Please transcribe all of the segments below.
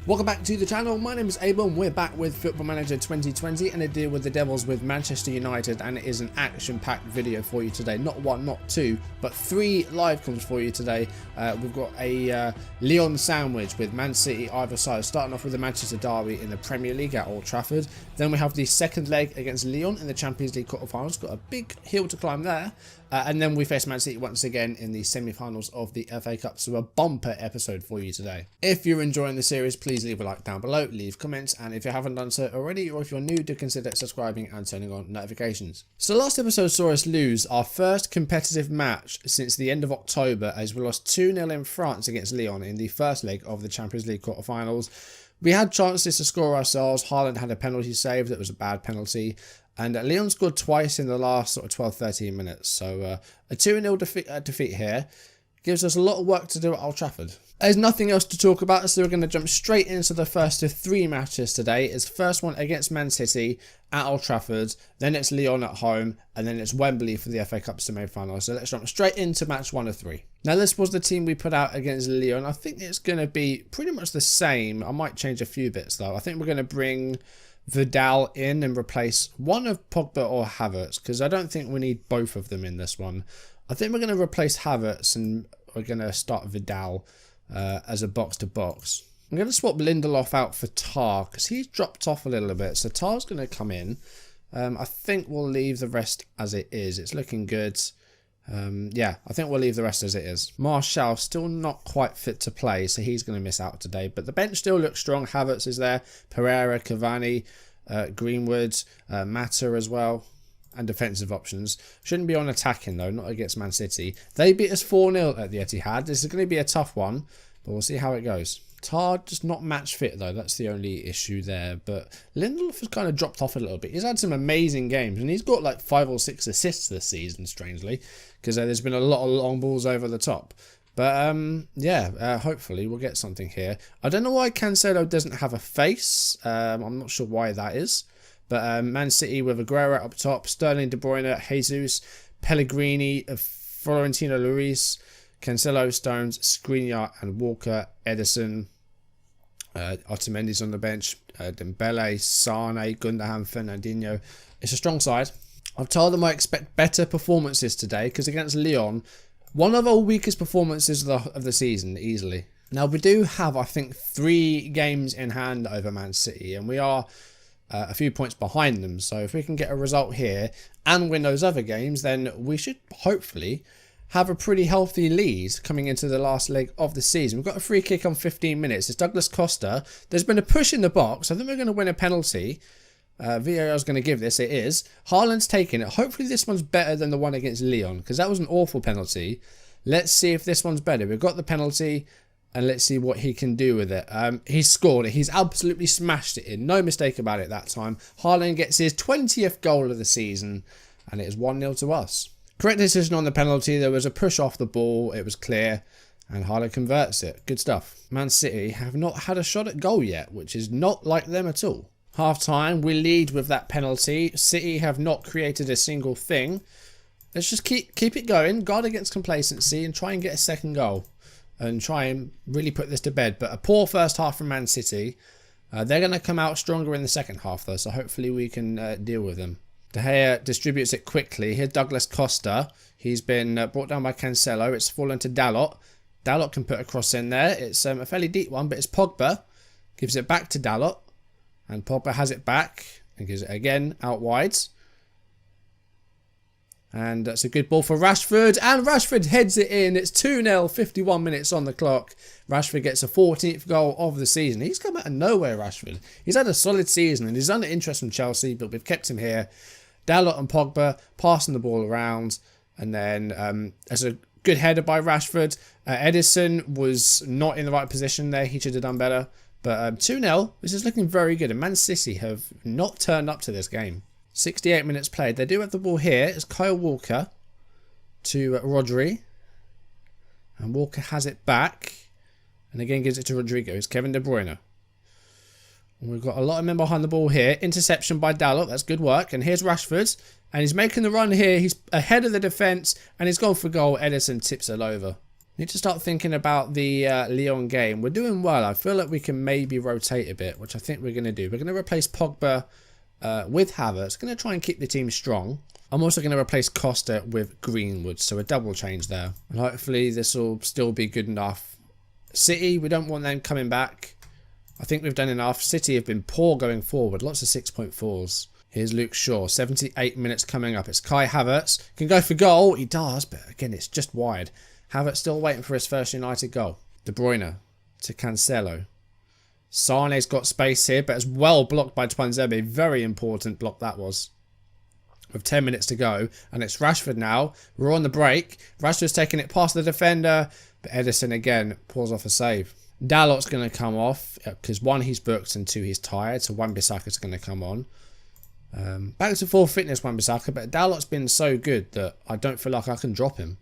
Welcome back to the channel. My name is a-bomb. We're back with Football Manager 2020 and a deal with the Devils with Manchester United, and it is an action-packed video for you today. Not one, not two, but three live comms for you today. We've got a Lyon sandwich with Man City either side, starting off with the Manchester derby in the Premier League at Old Trafford. Then we have the second leg against Lyon in the Champions League quarterfinals. Got a big hill to climb there. And then we face Man City once again in the semi-finals of the FA Cup. So a bumper episode for you today. If you're enjoying the series, please leave a like down below, leave comments, and if you haven't done so already, or if you're new, do consider subscribing and turning on notifications. So last episode saw us lose our first competitive match since the end of October, as we lost 2-0 in France against Lyon in the first leg of the Champions League quarterfinals. We had chances to score ourselves. Haaland had a penalty save that was a bad penalty. And Lyon scored twice in the last sort of 12-13 minutes. So a 2-0 defeat here gives us a lot of work to do at Old Trafford. There's nothing else to talk about, so we're going to jump straight into the first of three matches today. It's the first one against Man City at Old Trafford, then it's Lyon at home, and then it's Wembley for the FA Cup semi-final. So let's jump straight into match one of three. Now this was the team we put out against Lyon. I think it's going to be pretty much the same. I might change a few bits though. I think we're going to bring Vidal in and replace one of Pogba or Havertz, because I don't think we need both of them in this one. I think we're going to replace Havertz and we're going to start Vidal as a box-to-box. I'm going to swap Lindelof out for Tar because he's dropped off a little bit. So Tar's going to come in. I think we'll leave the rest as it is. It's looking good. Yeah, I think we'll leave the rest as it is. Martial still not quite fit to play, so he's going to miss out today. But the bench still looks strong. Havertz is there. Pereira, Cavani, Greenwood, Mata as well. And defensive options. Shouldn't be on attacking though, not against Man City. They beat us 4-0 at the Etihad. This is going to be a tough one, but we'll see how it goes. Tar just not match fit though, that's the only issue there. But Lindelof has kind of dropped off a little bit. He's had some amazing games and he's got like 5 or 6 assists this season, strangely, because there's been a lot of long balls over the top. But yeah, hopefully we'll get something here. I don't know why Cancelo doesn't have a face. I'm not sure why that is. But Man City with Aguero up top, Sterling, De Bruyne, Jesus, Pellegrini, Florentino Luis, Cancelo, Stones, Skriniar and Walker, Ederson, Otamendi's on the bench, Dembele, Sane, Gundogan, Fernandinho. It's a strong side. I've told them I expect better performances today because against Lyon, one of our weakest performances of the season, easily. Now we do have, I think, 3 games in hand over Man City, and we are a few points behind them. So if we can get a result here and win those other games, then we should hopefully have a pretty healthy lead coming into the last leg of the season. We've got a free kick on 15 minutes. It's Douglas Costa. There's been a push in the box. I think we're going to win a penalty. VAR is going to give this. It is. Haaland's taking it. Hopefully this one's better than the one against Lyon, because that was an awful penalty. Let's see if this one's better. We've got the penalty. And let's see what he can do with it. He's scored it. He's absolutely smashed it in. No mistake about it that time. Haaland gets his 20th goal of the season. And it is 1-0 to us. Correct decision on the penalty. There was a push off the ball. It was clear. And Haaland converts it. Good stuff. Man City have not had a shot at goal yet, which is not like them at all. Half time, we lead with that penalty. City have not created a single thing. Let's just keep it going. Guard against complacency and try and get a second goal. And try and really put this to bed. But a poor first half from Man City. They're going to come out stronger in the second half though. So hopefully we can deal with them. De Gea distributes it quickly. Here Douglas Costa. He's been brought down by Cancelo. It's fallen to Dalot. Dalot can put a cross in there. It's a fairly deep one. But it's Pogba. Gives it back to Dalot. And Pogba has it back. And gives it again out wide. And that's a good ball for Rashford. And Rashford heads it in. It's 2-0, 51 minutes on the clock. Rashford gets a 14th goal of the season. He's come out of nowhere, Rashford. He's had a solid season and he's under interest from Chelsea, but we've kept him here. Dalot and Pogba passing the ball around. And then there's a good header by Rashford. Ederson was not in the right position there. He should have done better. But 2-0, this is looking very good. And Man City have not turned up to this game. 68 minutes played. They do have the ball here. It's Kyle Walker to Rodri. And Walker has it back. And again gives it to Rodrigo. It's Kevin De Bruyne. And we've got a lot of men behind the ball here. Interception by Dalot. That's good work. And here's Rashford. And he's making the run here. He's ahead of the defence. And he's gone for goal. Ederson tips it over. Need to start thinking about the Lyon game. We're doing well. I feel like we can maybe rotate a bit, which I think we're going to do. We're going to replace Pogba with Havertz. Going to try and keep the team strong. I'm also going to replace Costa with Greenwood, so a double change there. And hopefully this will still be good enough. City, we don't want them coming back. I think we've done enough. City have been poor going forward. Lots of 6.4s. Here's Luke Shaw. 78 minutes coming up. It's Kai Havertz. Can go for goal. He does, but again, it's just wide. Havertz still waiting for his first United goal. De Bruyne to Cancelo. Sane's got space here, but it's well blocked by Twanzebe. Very important block that was. With 10 minutes to go. And it's Rashford now. We're on the break. Rashford's taking it past the defender. But Edison again pulls off a save. Dalot's going to come off. Because 1, he's booked. And 2, he's tired. So Wan-Bissaka's going to come on. Back to full fitness Wan-Bissaka. But Dalot's been so good that I don't feel like I can drop him.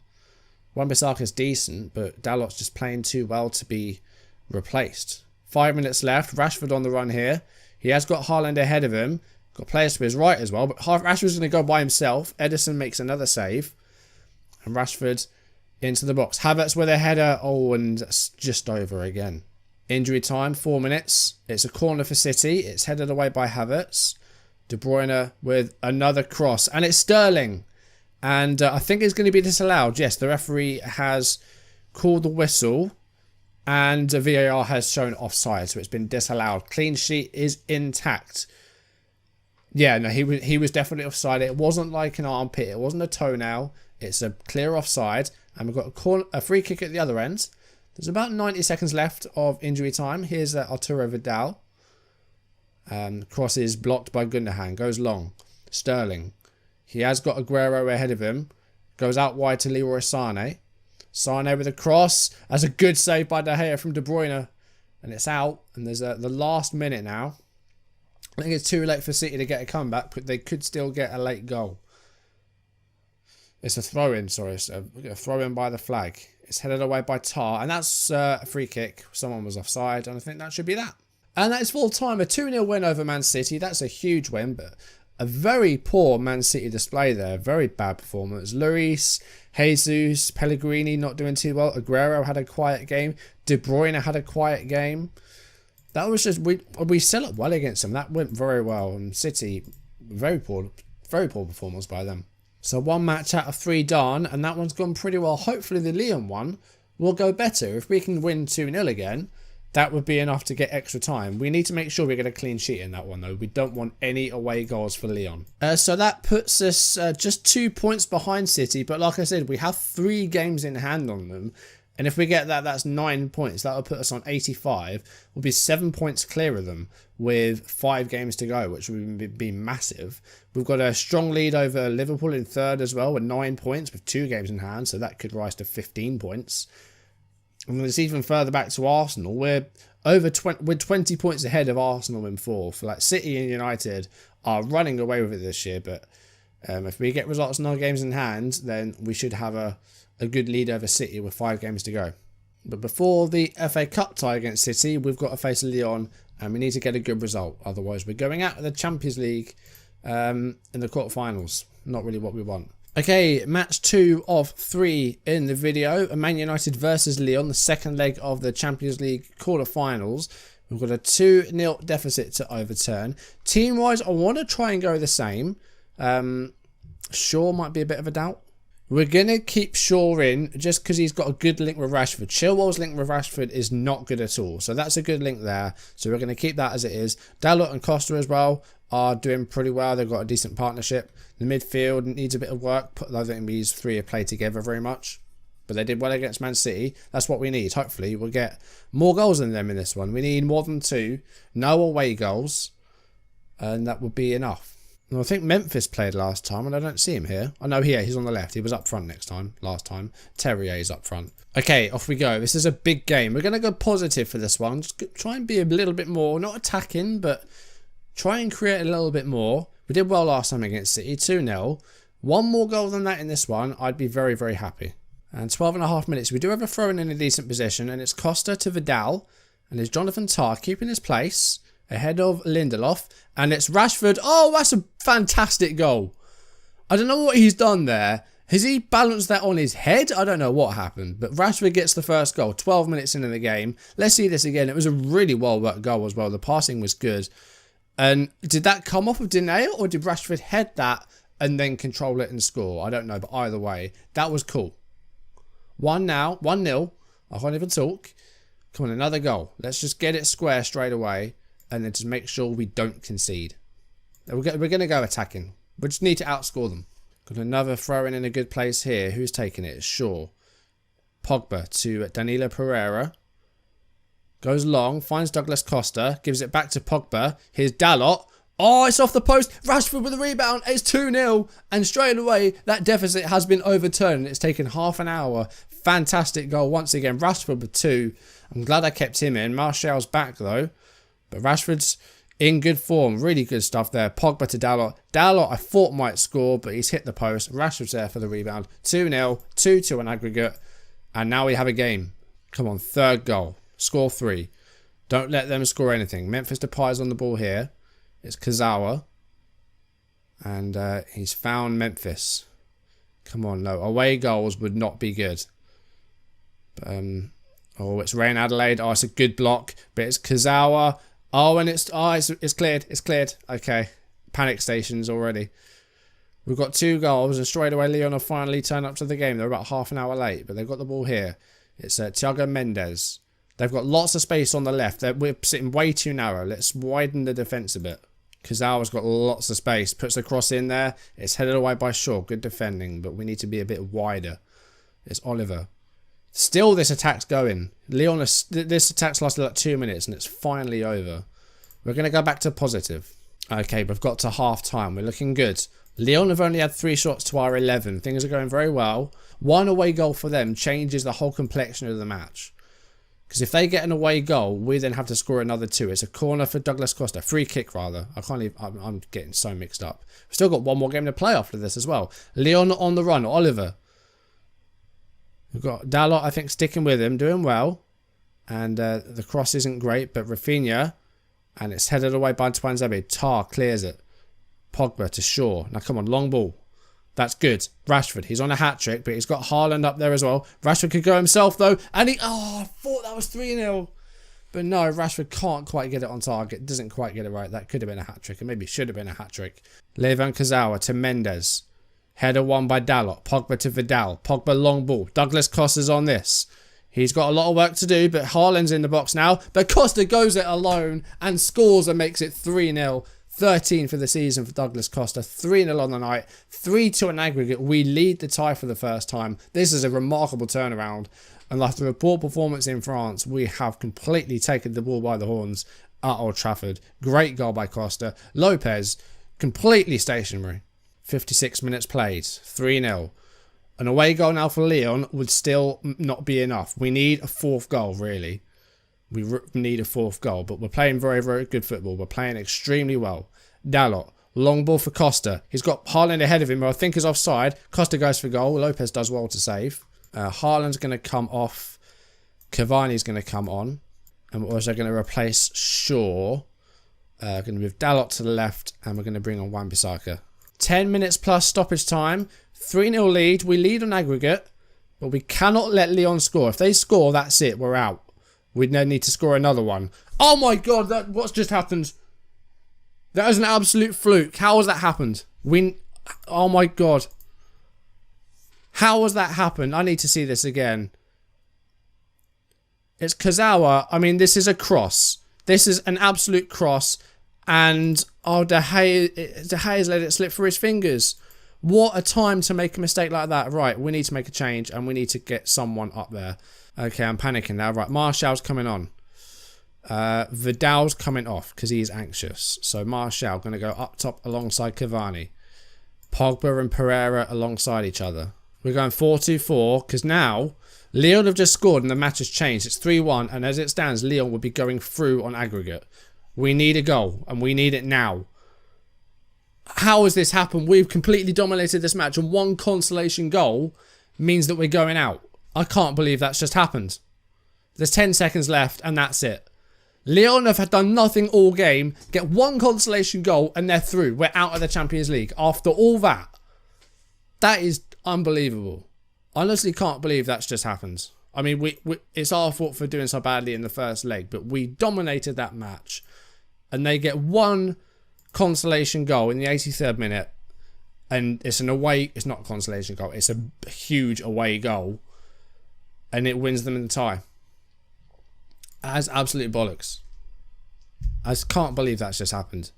Wan-Bissaka's decent, but Dalot's just playing too well to be replaced. 5 minutes left. Rashford on the run here. He has got Haaland ahead of him. Got players to his right as well, but Rashford's going to go by himself. Edison makes another save. And Rashford into the box. Havertz with a header. Oh, and just over again. Injury time, 4 minutes. It's a corner for City. It's headed away by Havertz. De Bruyne with another cross. And it's Sterling. And I think it's going to be disallowed. Yes, the referee has called the whistle. And VAR has shown offside. So it's been disallowed. Clean sheet is intact. Yeah, no, he was definitely offside. It wasn't like an armpit. It wasn't a toenail. It's a clear offside. And we've got a free kick at the other end. There's about 90 seconds left of injury time. Here's Arturo Vidal. Cross is blocked by Gundogan. Goes long. Sterling. He has got Aguero ahead of him. Goes out wide to Leroy Sané. Sané with a cross. That's a good save by De Gea from De Bruyne. And it's out. And there's the last minute now. I think it's too late for City to get a comeback, but they could still get a late goal. It's a throw-in, sorry. It's a throw-in by the flag. It's headed away by Tar. And that's a free kick. Someone was offside. And I think that should be that. And that is full time. A 2-0 win over Man City. That's a huge win, but a very poor Man City display there. Very bad performance. Lloris, Jesus, Pellegrini not doing too well. Aguero had a quiet game. De Bruyne had a quiet game. That was just, we set up well against them. That went very well. And City, very poor performance by them. So 1 match out of 3 done. And that one's gone pretty well. Hopefully the Lyon one will go better. If we can win 2-0 again, that would be enough to get extra time. We need to make sure we get a clean sheet in that one, though. We don't want any away goals for Lyon. So that puts us just 2 points behind City. But like I said, we have 3 games in hand on them. And if we get that, that's 9 points. That will put us on 85. We'll be 7 points clear of them with 5 games to go, which would be massive. We've got a strong lead over Liverpool in 3rd as well with 9 points with 2 games in hand. So that could rise to 15 points. And it's even further back to Arsenal. We're 20 points ahead of Arsenal in 4th. Like City and United are running away with it this year. But if we get results in our games in hand, then we should have a good lead over City with 5 games to go. But before the FA Cup tie against City, we've got to face Lyon and we need to get a good result. Otherwise, we're going out of the Champions League in the quarterfinals. Not really what we want. Okay, match 2 of 3 in the video. Man United versus Lyon, the second leg of the Champions League quarterfinals. We've got a 2-0 deficit to overturn. Team-wise, I want to try and go the same. Shaw might be a bit of a doubt. We're going to keep Shaw in just because he's got a good link with Rashford. Chilwell's link with Rashford is not good at all. So that's a good link there. So we're going to keep that as it is. Dalot and Costa as well are doing pretty well. They've got a decent partnership. The midfield needs a bit of work. I don't think these 3 have played together very much. But they did well against Man City. That's what we need. Hopefully we'll get more goals than them in this one. We need more than 2. No away goals. And that would be enough. I think Memphis played last time and I don't see him here. I know here, he's on the left. He was up front last time. Terrier is up front. Okay, off we go. This is a big game. We're going to go positive for this one. Just try and be a little bit more, not attacking, but try and create a little bit more. We did well last time against City, 2-0. 1 more goal than that in this one, I'd be very, very happy. And 12.5 minutes. We do have a throw-in a decent position and it's Costa to Vidal. And it's Jonathan Tah keeping his place ahead of Lindelof. And it's Rashford. Oh, that's a fantastic goal. I don't know what he's done there. Has he balanced that on his head? I don't know what happened, but Rashford gets the first goal 12 minutes into the game. Let's see this again. It was a really well worked goal as well. The passing was good. And did that come off of Denier, or did Rashford head that and then control it and score? I don't know, but either way, that was cool. 1-0. I can't even talk. Come on, another goal. Let's just get it square straight away and then just make sure we don't concede. We're going to go attacking. We just need to outscore them. Got another throw in a good place here. Who's taking it? Shaw. Pogba to Danilo Pereira. Goes long. Finds Douglas Costa. Gives it back to Pogba. Here's Dalot. Oh, it's off the post. Rashford with a rebound. It's 2-0. And straight away, that deficit has been overturned. It's taken half an hour. Fantastic goal once again. Rashford with 2. I'm glad I kept him in. Martial's back though. But Rashford's in good form. Really good stuff there. Pogba to Dalot. Dalot I thought might score, but he's hit the post. Rashford's there for the rebound. 2-0. 2-2 on aggregate. And now we have a game. Come on, third goal. Score 3. Don't let them score anything. Memphis Depay's on the ball here. It's Kazawa. And he's found Memphis. Come on, no. Away goals would not be good. But, oh, it's Rain Adelaide. Oh, it's a good block. But it's Kazawa. Oh, and it's cleared. It's cleared. Okay. Panic stations already. We've got 2 goals. And straight away, Lyon will finally turn up to the game. They're about half an hour late. But they've got the ball here. It's Thiago Mendes. They've got lots of space on the left. We're sitting way too narrow. Let's widen the defence a bit. Kazawa's got lots of space. Puts the cross in there. It's headed away by Shaw. Good defending. But we need to be a bit wider. It's Oliver. Still this attack's going. Lyon, this attack's lasted like 2 minutes and it's finally over. We're going to go back to positive. Okay, we've got to half time. We're looking good. Lyon have only had 3 shots to our 11. Things are going very well. 1 away goal for them changes the whole complexion of the match. Because if they get an away goal, we then have to score another 2. It's a corner for Douglas Costa. Free kick, rather. I'm getting so mixed up. We've still got 1 more game to play after this as well. Lyon on the run. Oliver. We've got Dalot, I think, sticking with him. Doing well. And the cross isn't great. But Rafinha. And it's headed away by Tuanzebe. Tar clears it. Pogba to Shaw. Now, come on. Long ball. That's good. Rashford, he's on a hat-trick, but he's got Haaland up there as well. Rashford could go himself, though. And he... Oh, I thought that was 3-0. But no, Rashford can't quite get it on target. Doesn't quite get it right. That could have been a hat-trick, and maybe should have been a hat-trick. Levin Kazawa to Mendes. Header won by Dalot. Pogba to Vidal. Pogba long ball. Douglas Costa's on this. He's got a lot of work to do, but Haaland's in the box now. But Costa goes it alone and scores and makes it 3-0. 13 for the season for Douglas Costa. 3-0 on the night. 3-2 in aggregate. We lead the tie for the first time. This is a remarkable turnaround. And after a poor performance in France, we have completely taken the ball by the horns at Old Trafford. Great goal by Costa. Lopez, completely stationary. 56 minutes played. 3-0. An away goal now for Lyon would still not be enough. We need a 4th goal, really. We need a 4th goal, but we're playing very, very good football. We're playing extremely well. Dalot, long ball for Costa. He's got Haaland ahead of him, who I think is offside. Costa goes for goal. Lopez does well to save. Haaland's going to come off. Cavani's going to come on. And we're also going to replace Shaw. Going to move Dalot to the left, and we're going to bring on Wan-Bissaka. 10 minutes plus stoppage time. 3-0 lead. We lead on aggregate, but we cannot let Lyon score. If they score, that's it. We're out. We then need to score another one. Oh my god, what's just happened? That is an absolute fluke. How has that happened? Oh my god. How has that happened? I need to see this again. It's Kazawa. I mean, this is a cross. This is an absolute cross. And oh, De Gea has let it slip through his fingers. What a time to make a mistake like that. Right, we need to make a change and we need to get someone up there. Okay, I'm panicking now. Right, Martial's coming on. Vidal's coming off because he's anxious. So Martial going to go up top alongside Cavani. Pogba and Pereira alongside each other. We're going 4-2-4 because now Lyon have just scored and the match has changed. It's 3-1 and as it stands, Lyon will be going through on aggregate. We need a goal and we need it now. How has this happened? We've completely dominated this match and 1 consolation goal means that we're going out. I can't believe that's just happened. There's 10 seconds left and that's it. Lyon have done nothing all game, get 1 consolation goal and they're through. We're out of the Champions League after all that. That is unbelievable. I honestly can't believe that's just happened. I mean, it's our fault for doing so badly in the first leg, but we dominated that match. And they get one consolation goal in the 83rd minute. And it's not a consolation goal, it's a huge away goal. And it wins them in the tie. That's absolute bollocks. I just can't believe that's just happened.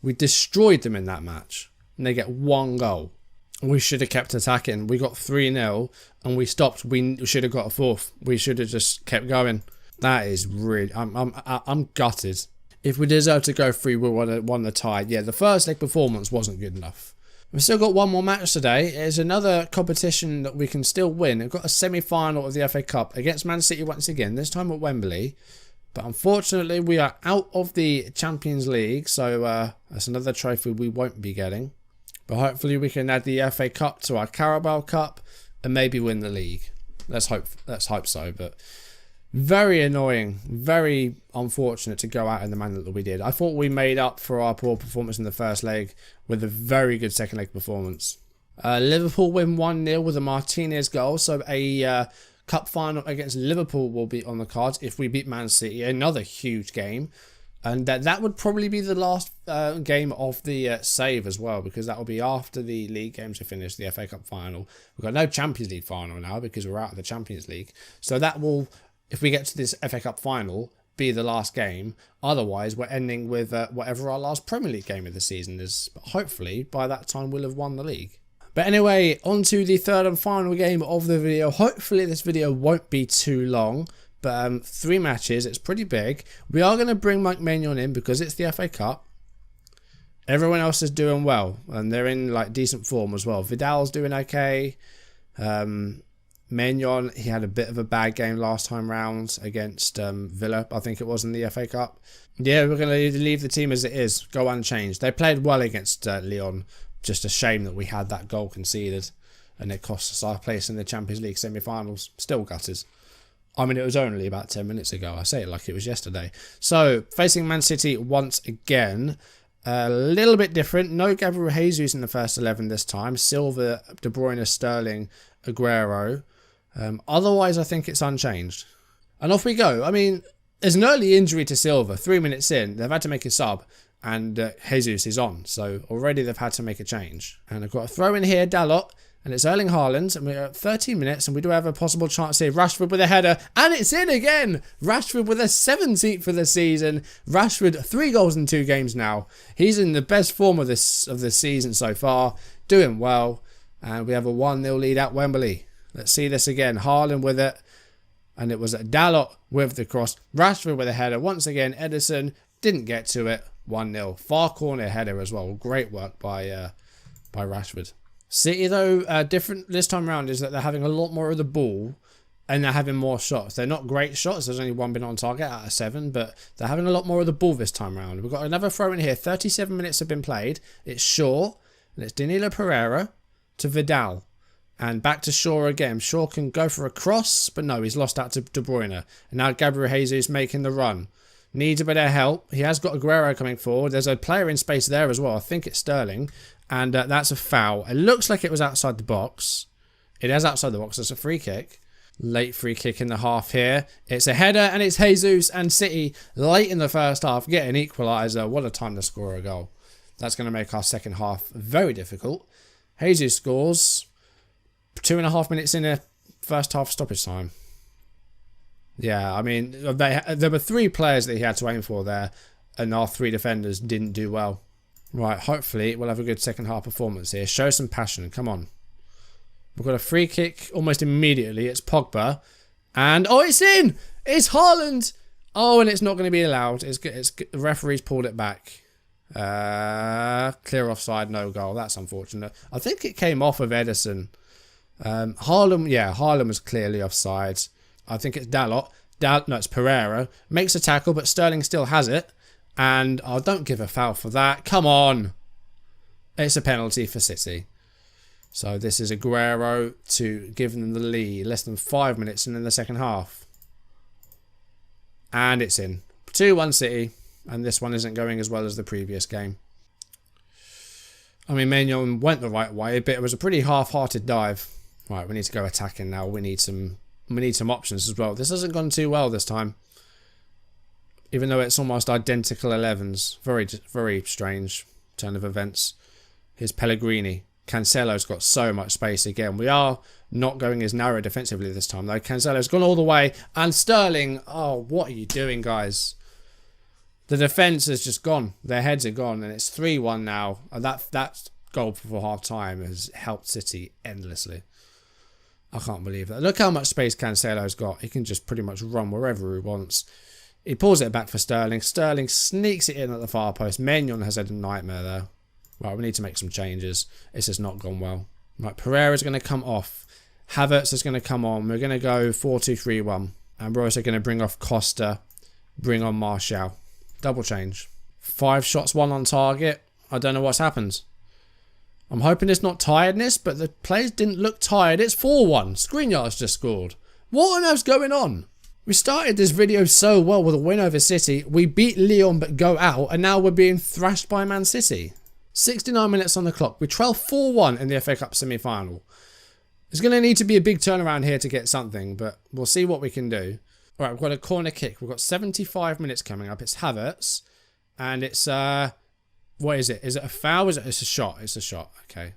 We destroyed them in that match. And they get one goal. We should have kept attacking. We got 3-0 and we stopped. We should have got a fourth. We should have just kept going. That is really... I'm gutted. If we deserve to go through, we would have won the tie. Yeah, the first leg performance wasn't good enough. We've still got one more match today. It's another competition that we can still win. We've got a semi-final of the FA Cup against Man City once again, this time at Wembley. But unfortunately, we are out of the Champions League, so that's another trophy we won't be getting. But hopefully we can add the FA Cup to our Carabao Cup and maybe win the league. Let's hope so, but... Very annoying, very unfortunate to go out in the manner that we did. I thought we made up for our poor performance in the first leg with a very good second leg performance. Liverpool win 1-0 with a Martinez goal, so a cup final against Liverpool will be on the cards if we beat Man City. Another huge game, and that would probably be the last game of the save as well, because that will be after the league games are finished, the FA Cup final. We've got no Champions League final now because we're out of the Champions League, so that will... If we get to this FA Cup final, be the last game. Otherwise, we're ending with whatever our last Premier League game of the season is. But hopefully, by that time, we'll have won the league. But anyway, on to the third and final game of the video. Hopefully, this video won't be too long. But 3 matches, it's pretty big. We are going to bring MacLeod in because it's the FA Cup. Everyone else is doing well. And they're in like decent form as well. Vidal's doing okay. Maignan, he had a bit of a bad game last time round against Villa, I think it was, in the FA Cup. Yeah, we're going to leave the team as it is, go unchanged. They played well against Lyon, just a shame that we had that goal conceded and it cost us our place in the Champions League semi-finals. Still gutted. I mean, it was only about 10 minutes ago. I say it like it was yesterday. So, facing Man City once again. A little bit different. No Gabriel Jesus in the first 11 this time. Silva, De Bruyne, Sterling, Aguero. Otherwise, I think it's unchanged. And off we go. I mean, there's an early injury to Silva. 3 minutes in, they've had to make a sub. And Jesus is on. So already they've had to make a change. And I've got a throw in here, Dalot. And it's Erling Haaland. And we're at 13 minutes. And we do have a possible chance here. Rashford with a header. And it's in again. Rashford with a 17th for the season. Rashford, 3 goals in 2 games now. He's in the best form of this season so far. Doing well. And we have a 1-0 lead at Wembley. Let's see this again. Haaland with it. And it was Dalot with the cross. Rashford with a header. Once again, Ederson didn't get to it. 1-0. Far corner header as well. Great work by Rashford. City, though, different this time around is that they're having a lot more of the ball. And they're having more shots. They're not great shots. There's only 1 been on target out of 7. But they're having a lot more of the ball this time around. We've got another throw in here. 37 minutes have been played. It's Shaw. And it's Danilo Pereira to Vidal. And back to Shaw again. Shaw can go for a cross, but no, he's lost out to De Bruyne. And now Gabriel Jesus making the run. Needs a bit of help. He has got Aguero coming forward. There's a player in space there as well. I think it's Sterling. And that's a foul. It looks like it was outside the box. It is outside the box. It's a free kick. Late free kick in the half here. It's a header and it's Jesus and City late in the first half get an equaliser. What a time to score a goal. That's going to make our second half very difficult. Jesus scores. 2.5 minutes in a first half stoppage time. Yeah, I mean, there were 3 players that he had to aim for there, and our 3 defenders didn't do well. Right, hopefully we'll have a good second half performance here. Show some passion, come on. We've got a free kick almost immediately. It's Pogba. And, oh, it's in! It's Haaland! Oh, and it's not going to be allowed. The referee's pulled it back. Clear offside, no goal. That's unfortunate. I think it came off of Ederson. Haaland was clearly offside. I think it's Dalot. No, it's Pereira. Makes a tackle, but Sterling still has it. And I don't give a foul for that. Come on. It's a penalty for City. So this is Aguero to give them the lead. Less than 5 minutes in the second half. And it's in. 2-1 City. And this one isn't going as well as the previous game. I mean, Maignan went the right way, but it was a pretty half-hearted dive. Right, we need to go attacking now. We need some options as well. This hasn't gone too well this time. Even though it's almost identical 11s. Very, very strange turn of events. Here's Pellegrini. Cancelo's got so much space again. We are not going as narrow defensively this time though. Cancelo's gone all the way. And Sterling. Oh, what are you doing, guys? The defence has just gone. Their heads are gone. And it's 3-1 now. And that goal before half-time has helped City endlessly. I can't believe that. Look how much space Cancelo's got. He can just pretty much run wherever he wants. He pulls it back for Sterling. Sterling sneaks it in at the far post. Maignan has had a nightmare there. Right, we need to make some changes. This has not gone well. Right, Pereira's going to come off. Havertz is going to come on. We're going to go 4-2-3-1. And we're also going to bring off Costa. Bring on Martial. Double change. 5 shots, 1 on target. I don't know what's happened. I'm hoping it's not tiredness, but the players didn't look tired. It's 4-1. Skriniar's just scored. What on earth's going on? We started this video so well with a win over City. We beat Lyon but go out, and now we're being thrashed by Man City. 69 minutes on the clock. We trail 4-1 in the FA Cup semi-final. It's going to need to be a big turnaround here to get something, but we'll see what we can do. All right, we've got a corner kick. We've got 75 minutes coming up. It's Havertz, and it's what is it? Is it a foul? It's a shot. It's a shot. Okay.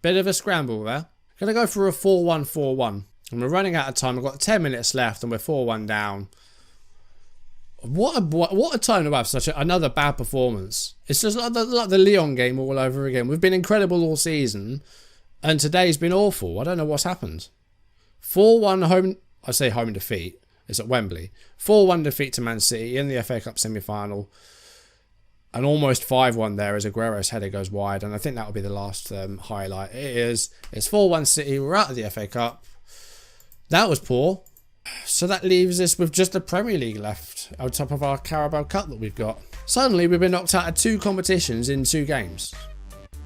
Bit of a scramble there. Going to go for a 4-1-4-1. And we're running out of time. We've got 10 minutes left and we're 4-1 down. What a time to have such another bad performance. It's just like the Lyon game all over again. We've been incredible all season. And today's been awful. I don't know what's happened. 4-1 home. I say home defeat. It's at Wembley. 4-1 defeat to Man City in the FA Cup semi-final. And almost 5-1 there as Aguero's header goes wide. And I think that will be the last highlight. It is. It's 4-1 City. We're out of the FA Cup. That was poor. So that leaves us with just the Premier League left on top of our Carabao Cup that we've got. Suddenly we've been knocked out of 2 competitions in 2 games.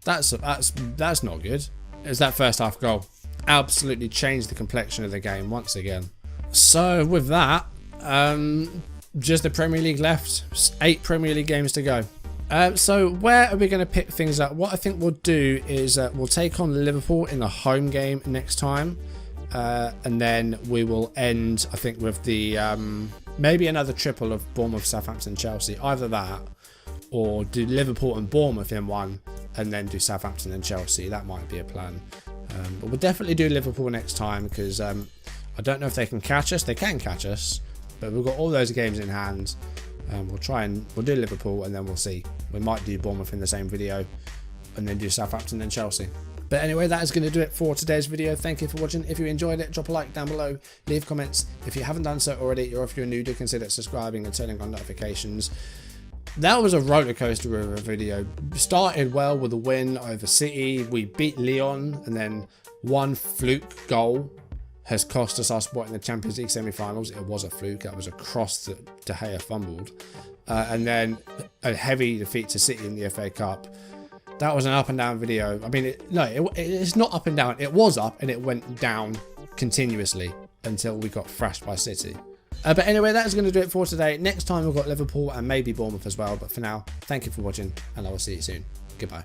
That's not good. It's that first half goal. Absolutely changed the complexion of the game once again. So with that, just the Premier League left. 8 Premier League games to go. So where are we going to pick things up? What I think we'll do is we'll take on Liverpool in the home game next time. And then we will end, I think, with the maybe another triple of Bournemouth, Southampton, Chelsea. Either that, or do Liverpool and Bournemouth in one, and then do Southampton and Chelsea. That might be a plan. But we'll definitely do Liverpool next time because I don't know if they can catch us. They can catch us, but we've got all those games in hand. We'll do Liverpool, and then we'll see. We might do Bournemouth in the same video, and then do Southampton and Chelsea. But anyway, that is going to do it for today's video. Thank you for watching. If you enjoyed it, drop a like down below, leave comments. If you haven't done so already, or if you're new, do consider subscribing and turning on notifications. That was a roller coaster of a video. Started well with a win over City. We beat Lyon, and then one fluke goal has cost us our spot in the Champions League semi-finals. It was a fluke. That was a cross that De Gea fumbled. And then a heavy defeat to City in the FA Cup. That was an up and down video. I mean, it's not up and down. It was up and it went down continuously until we got thrashed by City. But anyway, that is going to do it for today. Next time we've got Liverpool and maybe Bournemouth as well. But for now, thank you for watching and I will see you soon. Goodbye.